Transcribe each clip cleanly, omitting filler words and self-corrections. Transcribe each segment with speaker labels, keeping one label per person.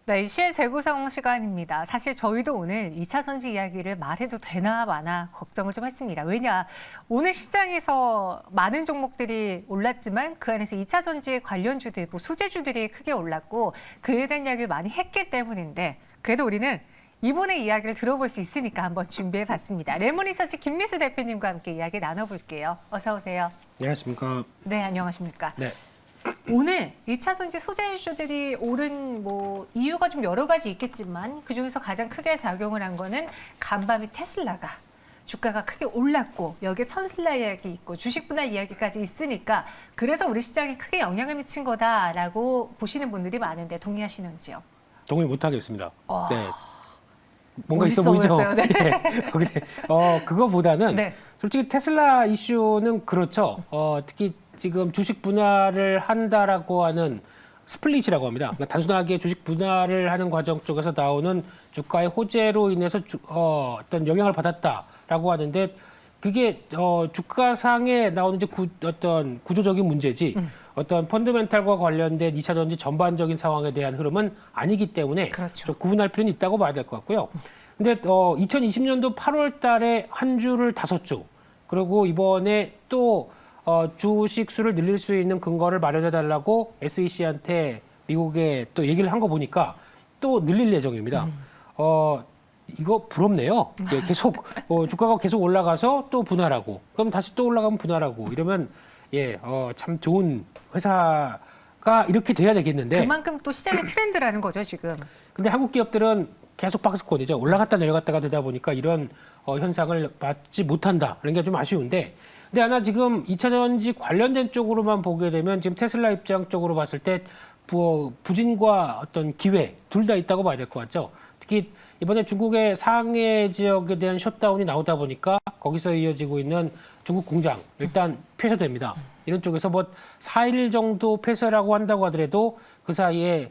Speaker 1: 네, 이슈의 재구성 시간입니다. 사실 저희도 오늘 2차 전지 이야기를 말해도 되나 마나 걱정을 좀 했습니다. 왜냐, 오늘 시장에서 많은 종목들이 올랐지만 그 안에서 2차 전지 관련주들, 소재주들이 크게 올랐고 그에 대한 이야기를 많이 했기 때문인데 그래도 우리는 이분의 이야기를 들어볼 수 있으니까 한번 준비해봤습니다. 레몬리서치 김미수 대표님과 함께 이야기 나눠볼게요. 어서 오세요.
Speaker 2: 안녕하십니까.
Speaker 1: 네, 안녕하십니까.
Speaker 2: 네.
Speaker 1: 오늘 2차 전지 소재주들이 오른 이유가 좀 여러 가지 있겠지만 그중에서 가장 크게 작용을 한 거는 간밤에 테슬라가 주가가 크게 올랐고 여기에 천슬라 이야기 있고 주식 분할 이야기까지 있으니까 그래서 우리 시장에 크게 영향을 미친 거다라고 보시는 분들이 많은데 동의하시는지요?
Speaker 2: 동의 못 하겠습니다.
Speaker 1: 와.
Speaker 2: 네. 뭔가 있어
Speaker 1: 멋있어
Speaker 2: 보이죠?
Speaker 1: 보였어요. 네.
Speaker 2: 네. 그거보다는
Speaker 1: 네.
Speaker 2: 솔직히 테슬라 이슈는 그렇죠. 특히 지금 주식 분할을 한다라고 하는 스플릿이라고 합니다. 그러니까 단순하게 주식 분할을 하는 과정 쪽에서 나오는 주가의 호재로 인해서 어떤 영향을 받았다라고 하는데 그게 주가상에 나오는 이제 어떤 구조적인 문제지 어떤 펀더멘탈과 관련된 2차 전지 전반적인 상황에 대한 흐름은 아니기 때문에
Speaker 1: 그렇죠.
Speaker 2: 좀 구분할 필요는 있다고 봐야 될 것 같고요. 근데 2020년도 8월 달에 한 주를 5주 그리고 이번에 또 주식 수를 늘릴 수 있는 근거를 마련해 달라고 SEC한테 미국에 또 얘기를 한 거 보니까 또 늘릴 예정입니다. 이거 부럽네요. 예, 계속 주가가 계속 올라가서 또 분할하고 그럼 다시 또 올라가면 분할하고 이러면 참 좋은 회사가 이렇게 돼야 되겠는데
Speaker 1: 그만큼 또 시장의 트렌드라는 거죠, 지금.
Speaker 2: 근데 한국 기업들은 계속 박스권이죠. 올라갔다 내려갔다가 되다 보니까 이런 현상을 맞지 못한다는 게 좀 아쉬운데 근데 하나 지금 2차 전지 관련된 쪽으로만 보게 되면 지금 테슬라 입장 쪽으로 봤을 때 부진과 어떤 기회 둘 다 있다고 봐야 될 것 같죠. 특히 이번에 중국의 상해 지역에 대한 셧다운이 나오다 보니까 거기서 이어지고 있는 중국 공장 일단 폐쇄됩니다. 이런 쪽에서 4일 정도 폐쇄라고 한다고 하더라도 그 사이에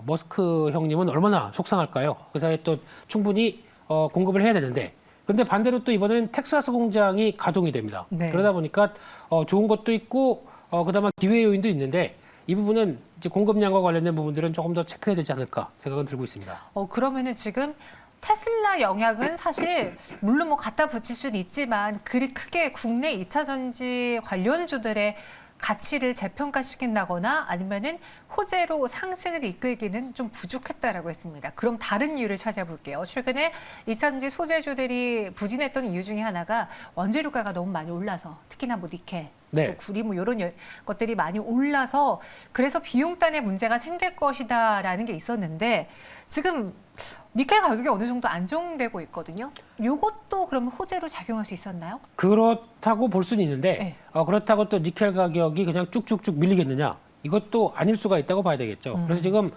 Speaker 2: 머스크 형님은 얼마나 속상할까요? 그 사이에 또 충분히 공급을 해야 되는데 근데 반대로 또 이번엔 텍사스 공장이 가동이 됩니다.
Speaker 1: 네.
Speaker 2: 그러다 보니까 좋은 것도 있고 그다음에 기회 요인도 있는데 이 부분은 이제 공급량과 관련된 부분들은 조금 더 체크해야 되지 않을까 생각은 들고 있습니다.
Speaker 1: 그러면은 지금 테슬라 영향은 사실 물론 갖다 붙일 수는 있지만 그리 크게 국내 2차 전지 관련주들의 가치를 재평가시킨다거나 아니면은 호재로 상승을 이끌기는 좀 부족했다라고 했습니다. 그럼 다른 이유를 찾아볼게요. 최근에 2차 전지 소재주들이 부진했던 이유 중에 하나가 원재료가가 너무 많이 올라서 특히나 니켈,
Speaker 2: 네.
Speaker 1: 또 구리 이런 것들이 많이 올라서 그래서 비용단에 문제가 생길 것이다라는 게 있었는데 지금 니켈 가격이 어느 정도 안정되고 있거든요. 이것도 그러면 호재로 작용할 수 있었나요?
Speaker 2: 그렇다고 볼 수는 있는데
Speaker 1: 네.
Speaker 2: 그렇다고 또 니켈 가격이 그냥 쭉쭉쭉 밀리겠느냐? 이것도 아닐 수가 있다고 봐야 되겠죠. 그래서 지금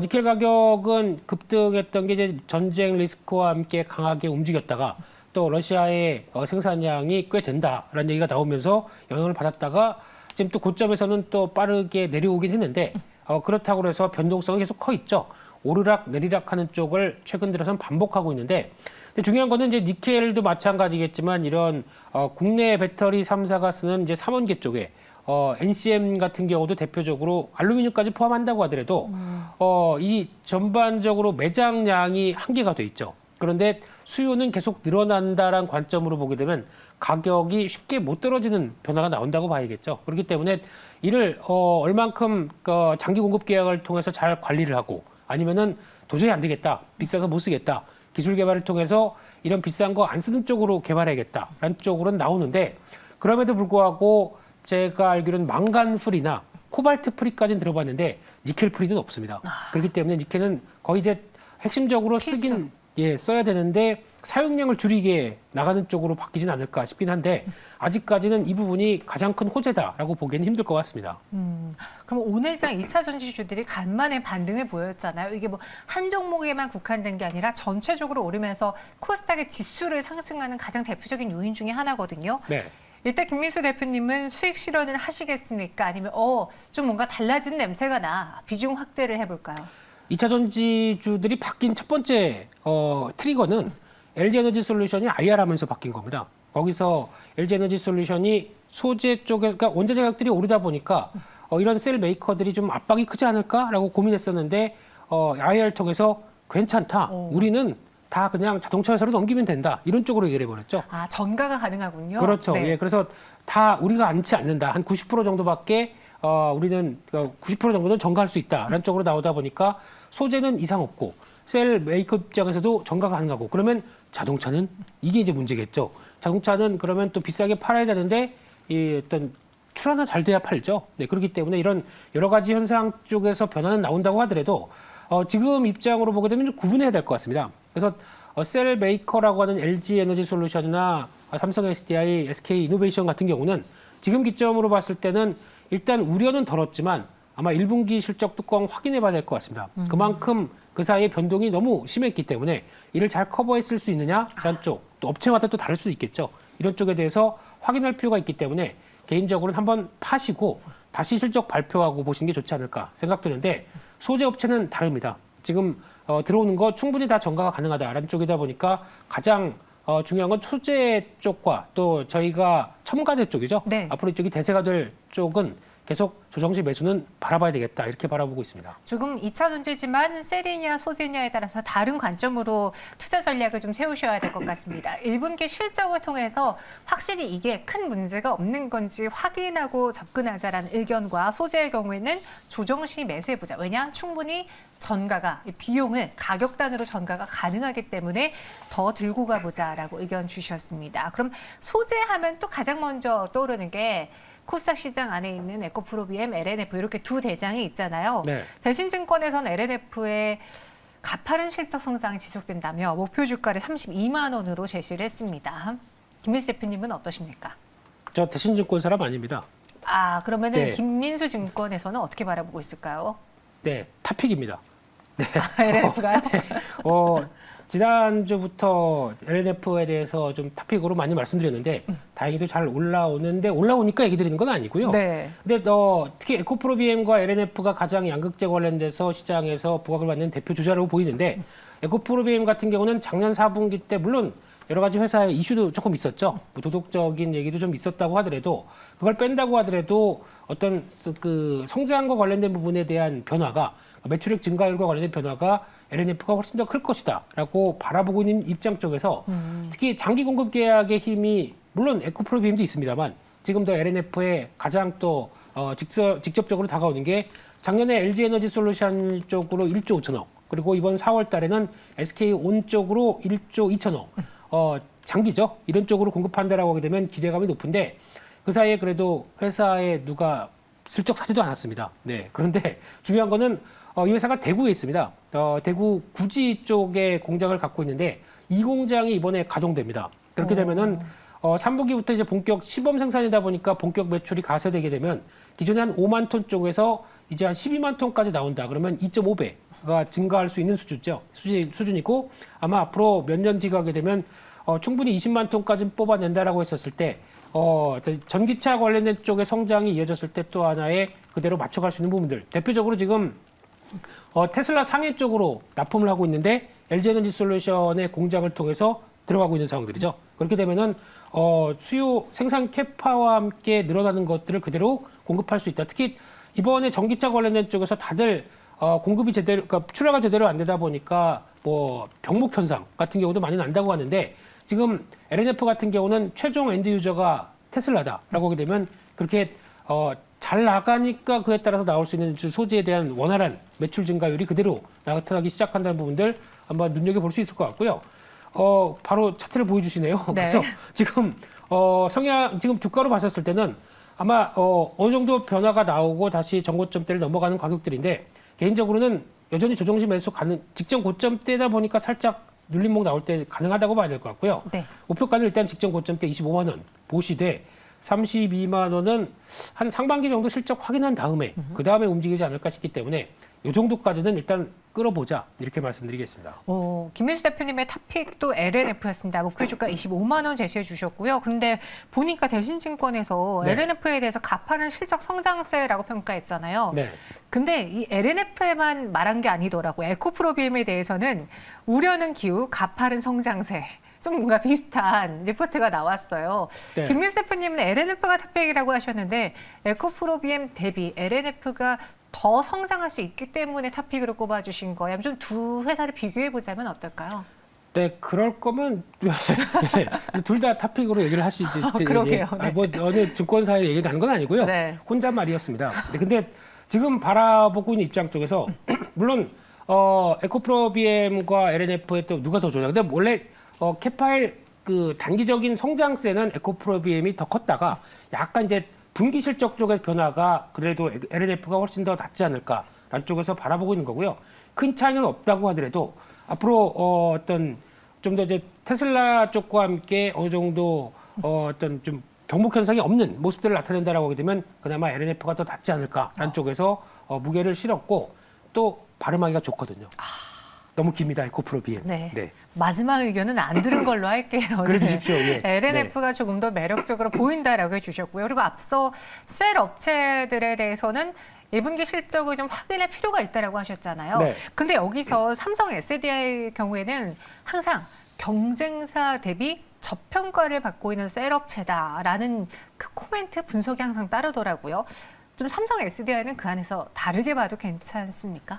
Speaker 2: 니켈 가격은 급등했던 게 이제 전쟁 리스크와 함께 강하게 움직였다가 또 러시아의 생산량이 꽤 된다라는 얘기가 나오면서 영향을 받았다가 지금 또 고점에서는 또 빠르게 내려오긴 했는데 그렇다고 해서 변동성이 계속 커 있죠. 오르락 내리락 하는 쪽을 최근 들어서는 반복하고 있는데 근데 중요한 거는 이제 니켈도 마찬가지겠지만 이런 국내 배터리 3사가 쓰는 이제 삼원계 쪽에 NCM 같은 경우도 대표적으로 알루미늄까지 포함한다고 하더라도 이 전반적으로 매장량이 한계가 돼 있죠. 그런데 수요는 계속 늘어난다라는 관점으로 보게 되면 가격이 쉽게 못 떨어지는 변화가 나온다고 봐야겠죠. 그렇기 때문에 이를 얼만큼 장기 공급 계약을 통해서 잘 관리를 하고 아니면은 도저히 안 되겠다, 비싸서 못 쓰겠다, 기술 개발을 통해서 이런 비싼 거 안 쓰는 쪽으로 개발해야겠다라는 쪽으로는 나오는데 그럼에도 불구하고 제가 알기로는 망간 프리나 코발트 프리까지는 들어봤는데 니켈 프리는 없습니다. 그렇기 때문에 니켈은 거의 이제 핵심적으로 쓰긴 써야 되는데 사용량을 줄이게 나가는 쪽으로 바뀌진 않을까 싶긴 한데 아직까지는 이 부분이 가장 큰 호재다라고 보기에는 힘들 것 같습니다.
Speaker 1: 그럼 오늘장 2차 전지주들이 간만에 반등을 보였잖아요. 이게 한 종목에만 국한된 게 아니라 전체적으로 오르면서 코스닥의 지수를 상승하는 가장 대표적인 요인 중에 하나거든요.
Speaker 2: 네.
Speaker 1: 일단 김민수 대표님은 수익 실현을 하시겠습니까? 아니면 좀 뭔가 달라진 냄새가 나 비중 확대를 해볼까요?
Speaker 2: 2차 전지주들이 바뀐 첫 번째 트리거는 LG에너지솔루션이 IR하면서 바뀐 겁니다. 거기서 LG에너지솔루션이 소재 쪽에 그러니까 원자재 가격들이 오르다 보니까 이런 셀 메이커들이 좀 압박이 크지 않을까라고 고민했었는데 IR 통해서 괜찮다. 우리는 다 그냥 자동차 회사로 넘기면 된다. 이런 쪽으로 얘기를 해버렸죠.
Speaker 1: 아, 전가가 가능하군요.
Speaker 2: 그렇죠.
Speaker 1: 네.
Speaker 2: 예, 그래서 다 우리가 않지 않는다. 한 90% 정도밖에 우리는 90% 정도는 전가할 수 있다라는 쪽으로 나오다 보니까 소재는 이상 없고 셀 메이커 입장에서도 전가가 가능하고 그러면 자동차는 이게 이제 문제겠죠. 자동차는 그러면 또 비싸게 팔아야 되는데 이 어떤 출하나 잘 돼야 팔죠. 네, 그렇기 때문에 이런 여러 가지 현상 쪽에서 변화는 나온다고 하더라도 지금 입장으로 보게 되면 좀 구분해야 될 것 같습니다. 그래서 셀 메이커라고 하는 LG 에너지 솔루션이나 삼성 SDI, SK 이노베이션 같은 경우는 지금 기점으로 봤을 때는 일단 우려는 덜었지만 아마 1분기 실적 뚜껑 확인해 봐야 될 것 같습니다. 그만큼 그 사이에 변동이 너무 심했기 때문에 이를 잘 커버했을 수 있느냐라는 쪽, 또 업체마다 또 다를 수도 있겠죠. 이런 쪽에 대해서 확인할 필요가 있기 때문에 개인적으로는 한번 파시고 다시 실적 발표하고 보시는 게 좋지 않을까 생각되는데 소재 업체는 다릅니다. 지금 들어오는 거 충분히 다 전가가 가능하다라는 쪽이다 보니까 가장 중요한 건 소재 쪽과 또 저희가 첨가제 쪽이죠.
Speaker 1: 네.
Speaker 2: 앞으로 이쪽이 대세가 될 쪽은 계속 조정시 매수는 바라봐야 되겠다 이렇게 바라보고 있습니다.
Speaker 1: 조금 2차 전지지만 셀이냐 소재냐에 따라서 다른 관점으로 투자 전략을 좀 세우셔야 될 것 같습니다. 1분기 실적을 통해서 확실히 이게 큰 문제가 없는 건지 확인하고 접근하자라는 의견과 소재의 경우에는 조정시 매수해보자. 왜냐? 충분히 전가가, 비용을 가격단으로 전가가 가능하기 때문에 더 들고 가보자라고 의견 주셨습니다. 그럼 소재하면 또 가장 먼저 떠오르는 게 코스닥 시장 안에 있는 에코프로비엠, LNF 이렇게 두 대장이 있잖아요.
Speaker 2: 네.
Speaker 1: 대신증권에서는 LNF의 가파른 실적 성장이 지속된다며 목표 주가를 32만 원으로 제시를 했습니다. 김민수 대표님은 어떠십니까?
Speaker 2: 저 대신증권 사람 아닙니다.
Speaker 1: 아, 그러면은
Speaker 2: 네.
Speaker 1: 김민수 증권에서는 어떻게 바라보고 있을까요?
Speaker 2: 네, 탑픽입니다. 네.
Speaker 1: LNF가요?
Speaker 2: 지난주부터 LNF에 대해서 좀 탑픽으로 많이 말씀드렸는데 다행히도 잘 올라오니까 얘기 드리는 건 아니고요.
Speaker 1: 네.
Speaker 2: 근데 특히 에코프로비엠과 LNF가 가장 양극재 관련돼서 시장에서 부각을 받는 대표 주자로 보이는데 에코프로비엠 같은 경우는 작년 4분기 때 물론 여러 가지 회사의 이슈도 조금 있었죠. 뭐 도덕적인 얘기도 좀 있었다고 하더라도 그걸 뺀다고 하더라도 어떤 그 성장과 관련된 부분에 대한 변화가 매출액 증가율과 관련된 변화가 LNF가 훨씬 더 클 것이다라고 바라보고 있는 입장 쪽에서 특히 장기 공급 계약의 힘이 물론 에코프로비엠도 있습니다만 지금 더 LNF에 가장 또 직접적으로 다가오는 게 작년에 LG 에너지 솔루션 쪽으로 1조 5천억 그리고 이번 4월 달에는 SK온 쪽으로 1조 2천억 장기죠. 이런 쪽으로 공급한다라고 하게 되면 기대감이 높은데 그 사이에 그래도 회사에 누가 슬쩍 사지도 않았습니다. 네. 그런데 중요한 거는 이 회사가 대구에 있습니다. 대구 구지 쪽에 공장을 갖고 있는데 이 공장이 이번에 가동됩니다. 그렇게 되면은 3분기부터 이제 본격 시범 생산이다 보니까 본격 매출이 가세되게 되면 기존에 한 5만 톤 쪽에서 이제 한 12만 톤까지 나온다. 그러면 2.5배가 증가할 수 있는 수준이고 아마 앞으로 몇 년 뒤 가게 되면 충분히 20만 톤까지 뽑아낸다라고 했었을 때 전기차 관련된 쪽의 성장이 이어졌을 때 또 하나의 그대로 맞춰갈 수 있는 부분들. 대표적으로 지금 테슬라 상해 쪽으로 납품을 하고 있는데 LG 에너지 솔루션의 공장을 통해서 들어가고 있는 상황들이죠. 그렇게 되면은 수요 생산 캐파와 함께 늘어나는 것들을 그대로 공급할 수 있다. 특히 이번에 전기차 관련된 쪽에서 다들 공급이 제대로, 그러니까 출하가 제대로 안 되다 보니까 뭐 병목 현상 같은 경우도 많이 난다고 하는데 지금 LNF 같은 경우는 최종 엔드 유저가 테슬라다라고 하게 되면 그렇게 잘 나가니까 그에 따라서 나올 수 있는 소재에 대한 원활한 매출 증가율이 그대로 나타나기 시작한다는 부분들 한번 눈여겨볼 수 있을 것 같고요. 바로 차트를 보여주시네요.
Speaker 1: 네.
Speaker 2: 그래서 지금 지금 주가로 봤었을 때는 아마 어느 정도 변화가 나오고 다시 전고점대를 넘어가는 가격들인데 개인적으로는 여전히 조정시 매수 가는 직전 고점대다 보니까 살짝 눌림목 나올 때 가능하다고 봐야 될 것 같고요.
Speaker 1: 네.
Speaker 2: 목표가는 일단 직전 고점대 25만 원 보시되 32만 원은 한 상반기 정도 실적 확인한 다음에 그 다음에 움직이지 않을까 싶기 때문에 이 정도까지는 일단 끌어보자 이렇게 말씀드리겠습니다.
Speaker 1: 김민수 대표님의 탑픽도 LNF였습니다. 목표 주가 25만 원 제시해 주셨고요. 그런데 보니까 대신증권에서
Speaker 2: 네.
Speaker 1: LNF에 대해서 가파른 실적 성장세라고 평가했잖아요.
Speaker 2: 네.
Speaker 1: 근데 이 LNF에만 말한 게 아니더라고요. 에코프로비엠에 대해서는 우려는 기후, 가파른 성장세. 좀 뭔가 비슷한 리포트가 나왔어요.
Speaker 2: 네.
Speaker 1: 김민수 대표님은 LNF가 탑픽이라고 하셨는데 에코프로비엠 대비 LNF가 더 성장할 수 있기 때문에 탑픽으로 꼽아주신 거예요? 좀 두 회사를 비교해 보자면 어떨까요?
Speaker 2: 네, 그럴 거면 둘 다 탑픽으로 얘기를 하시지.
Speaker 1: 그러게요. 네.
Speaker 2: 뭐 어느 증권사에 얘기를 하는 건 아니고요.
Speaker 1: 네.
Speaker 2: 혼잣말이었습니다. 네, 근데 지금 바라보고 있는 입장 쪽에서 물론 에코프로비엠과 LNF에 또 누가 더 좋냐. 근데 원래 캐파의 그 단기적인 성장세는 에코프로비엠이 더 컸다가 약간 이제 분기 실적 쪽의 변화가 그래도 LNF가 훨씬 더 낫지 않을까라는 쪽에서 바라보고 있는 거고요. 큰 차이는 없다고 하더라도 앞으로 어떤 좀 더 이제 테슬라 쪽과 함께 어느 정도 어떤 좀 병목 현상이 없는 모습들을 나타낸다라고 하게 되면 그나마 LNF가 더 낫지 않을까라는 쪽에서 무게를 실었고 또 발음하기가 좋거든요. 너무 깁니다. 에코프로비엠.
Speaker 1: 네.
Speaker 2: 네.
Speaker 1: 마지막 의견은 안 들은 걸로 할게요.
Speaker 2: 그래 주십시오. 예.
Speaker 1: LNF가 조금 더 매력적으로 보인다라고 해주셨고요. 그리고 앞서 셀 업체들에 대해서는 1분기 실적을 좀 확인할 필요가 있다라고 하셨잖아요.
Speaker 2: 네.
Speaker 1: 근데 여기서 삼성 SDI의 경우에는 항상 경쟁사 대비 저평가를 받고 있는 셀 업체다라는 그 코멘트 분석이 항상 따르더라고요. 좀 삼성 SDI는 그 안에서 다르게 봐도 괜찮습니까?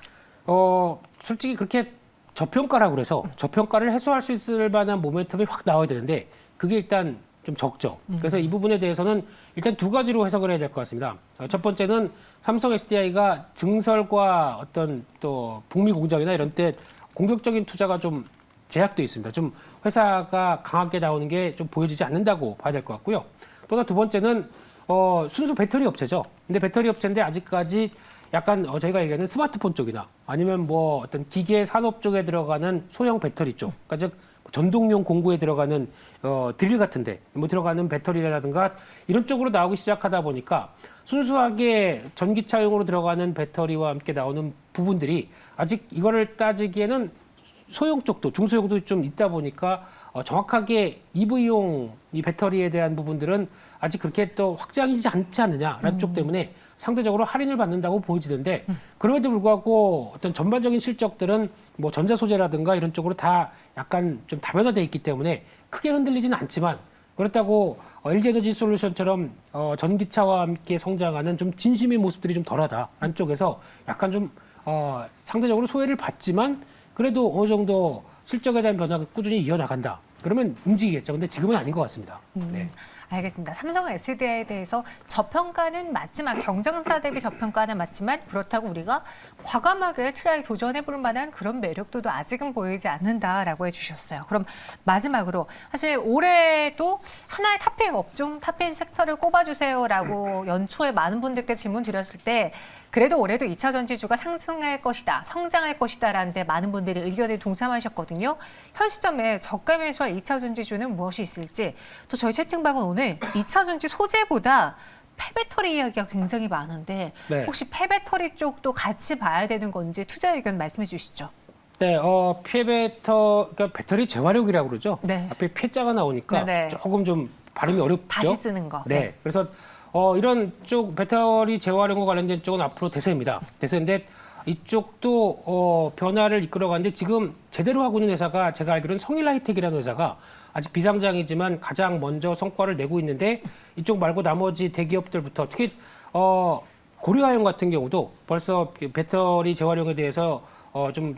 Speaker 2: 솔직히 그렇게 저평가라고 그래서 저평가를 해소할 수 있을 만한 모멘텀이 확 나와야 되는데 그게 일단 좀 적죠. 그래서 이 부분에 대해서는 일단 두 가지로 해석을 해야 될 것 같습니다. 첫 번째는 삼성 SDI가 증설과 어떤 또 북미 공장이나 이런 때 공격적인 투자가 좀 제약도 있습니다. 좀 회사가 강하게 나오는 게 좀 보여지지 않는다고 봐야 될 것 같고요. 또 하나 두 번째는 순수 배터리 업체죠. 근데 배터리 업체인데 아직까지 약간 저희가 얘기하는 스마트폰 쪽이나 아니면 뭐 어떤 기계 산업 쪽에 들어가는 소형 배터리 쪽, 그러니까 즉 전동용 공구에 들어가는 드릴 같은데 뭐 들어가는 배터리라든가 이런 쪽으로 나오기 시작하다 보니까 순수하게 전기차용으로 들어가는 배터리와 함께 나오는 부분들이 아직 이거를 따지기에는 소형 쪽도 중소형도 좀 있다 보니까 정확하게 EV용 이 배터리에 대한 부분들은 아직 그렇게 또 확장이지 않지 않느냐라는 쪽 때문에 상대적으로 할인을 받는다고 보여지는데 그럼에도 불구하고 어떤 전반적인 실적들은 뭐 전자 소재라든가 이런 쪽으로 다 약간 좀 다변화돼 있기 때문에 크게 흔들리지는 않지만 그렇다고 LG 에너지 솔루션처럼 전기차와 함께 성장하는 좀 진심의 모습들이 좀 덜하다 안쪽에서 약간 좀 상대적으로 소외를 받지만 그래도 어느 정도 실적에 대한 변화가 꾸준히 이어나간다. 그러면 움직이겠죠. 근데 지금은 아닌 것 같습니다. 네.
Speaker 1: 알겠습니다. 삼성 SDI에 대해서 저평가는 맞지만 경쟁사 대비 저평가는 맞지만 그렇다고 우리가 과감하게 트라이 도전해볼 만한 그런 매력도도 아직은 보이지 않는다라고 해주셨어요. 그럼 마지막으로 사실 올해도 하나의 탑픽 업종, 탑픽 섹터를 꼽아주세요라고 연초에 많은 분들께 질문 드렸을 때 그래도 올해도 2차 전지주가 상승할 것이다, 성장할 것이다라는 데 많은 분들이 의견에 동참하셨거든요. 현 시점에 저가 매수와 2차 전지주는 무엇이 있을지 또 저희 채팅방은 오늘 2차 전지 소재보다 폐배터리 이야기가 굉장히 많은데
Speaker 2: 네.
Speaker 1: 혹시 폐배터리 쪽도 같이 봐야 되는 건지 투자 의견 말씀해 주시죠.
Speaker 2: 네, 그러니까 배터리 재활용이라고 그러죠.
Speaker 1: 네.
Speaker 2: 앞에 폐자가 나오니까
Speaker 1: 네네.
Speaker 2: 조금 좀 발음이 어렵죠.
Speaker 1: 다시 쓰는 거.
Speaker 2: 네. 그래서 이런 쪽 배터리 재활용과 관련된 쪽은 앞으로 대세입니다. 대세인데 이쪽도 변화를 이끌어가는데 지금 제대로 하고 있는 회사가 제가 알기로는 성일하이텍이라는 회사가 아직 비상장이지만 가장 먼저 성과를 내고 있는데 이쪽 말고 나머지 대기업들부터 특히 고려아연 같은 경우도 벌써 배터리 재활용에 대해서 좀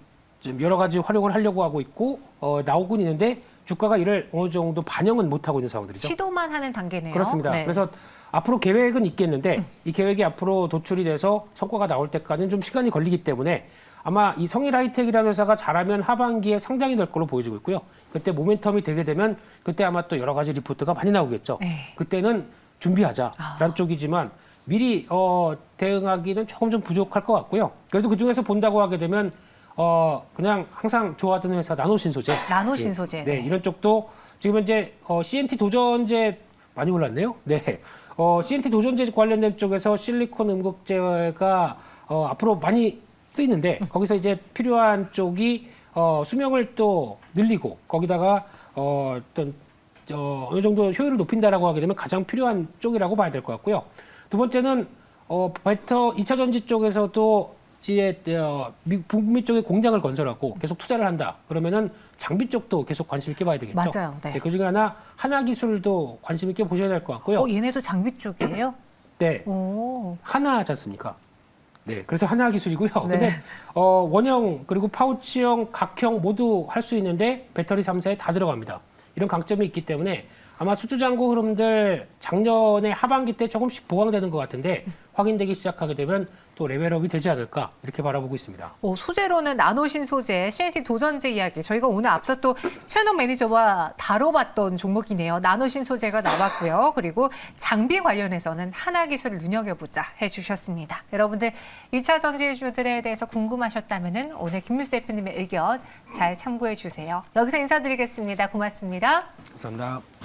Speaker 2: 여러 가지 활용을 하려고 하고 있고 나오고 있는데 주가가 이를 어느 정도 반영은 못하고 있는 상황들이죠.
Speaker 1: 시도만 하는 단계네요.
Speaker 2: 그렇습니다.
Speaker 1: 네.
Speaker 2: 그래서 앞으로 계획은 있겠는데 이 계획이 앞으로 도출이 돼서 성과가 나올 때까지는 좀 시간이 걸리기 때문에 아마 이 성일하이텍이라는 회사가 잘하면 하반기에 상장이 될 걸로 보여지고 있고요. 그때 모멘텀이 되게 되면 그때 아마 또 여러 가지 리포트가 많이 나오겠죠.
Speaker 1: 네.
Speaker 2: 그때는 준비하자라는 쪽이지만 미리 대응하기는 조금 좀 부족할 것 같고요. 그래도 그중에서 본다고 하게 되면 그냥 항상 좋아하던 회사 나노신소재.
Speaker 1: 나노신소재.
Speaker 2: 네, 이런 쪽도 지금 현재 CNT 도전제 많이 올랐네요. 네. CNT 도전제 관련된 쪽에서 실리콘 음극재가 앞으로 많이 쓰이는데 거기서 이제 필요한 쪽이 수명을 또 늘리고 거기다가 어느 정도 효율을 높인다라고 하게 되면 가장 필요한 쪽이라고 봐야 될 것 같고요. 두 번째는 2차 전지 쪽에서도 북미 쪽에 공장을 건설하고 계속 투자를 한다. 그러면은 장비 쪽도 계속 관심 있게 봐야 되겠죠.
Speaker 1: 맞아요. 네.
Speaker 2: 네, 그중에 하나 한화기술도 관심 있게 보셔야 될 것 같고요.
Speaker 1: 얘네도 장비 쪽이에요?
Speaker 2: 네,
Speaker 1: 오.
Speaker 2: 한화지 않습니까? 네, 그래서 하나 기술이고요.
Speaker 1: 네.
Speaker 2: 근데 원형 그리고 파우치형, 각형 모두 할 수 있는데 배터리 3사에 다 들어갑니다. 이런 강점이 있기 때문에 아마 수주잔고 흐름들 작년에 하반기 때 조금씩 보강되는 것 같은데 확인되기 시작하게 되면 또 레벨업이 되지 않을까 이렇게 바라보고 있습니다.
Speaker 1: 소재로는 나노신 소재, CNT 도전제 이야기. 저희가 오늘 앞서 또 최현옥 매니저와 다뤄봤던 종목이네요. 나노신 소재가 나왔고요. 그리고 장비 관련해서는 하나 기술을 눈여겨보자 해주셨습니다. 여러분들 2차 전지주들에 대해서 궁금하셨다면 오늘 김문수 대표님의 의견 잘 참고해 주세요. 여기서 인사드리겠습니다. 고맙습니다.
Speaker 2: 감사합니다.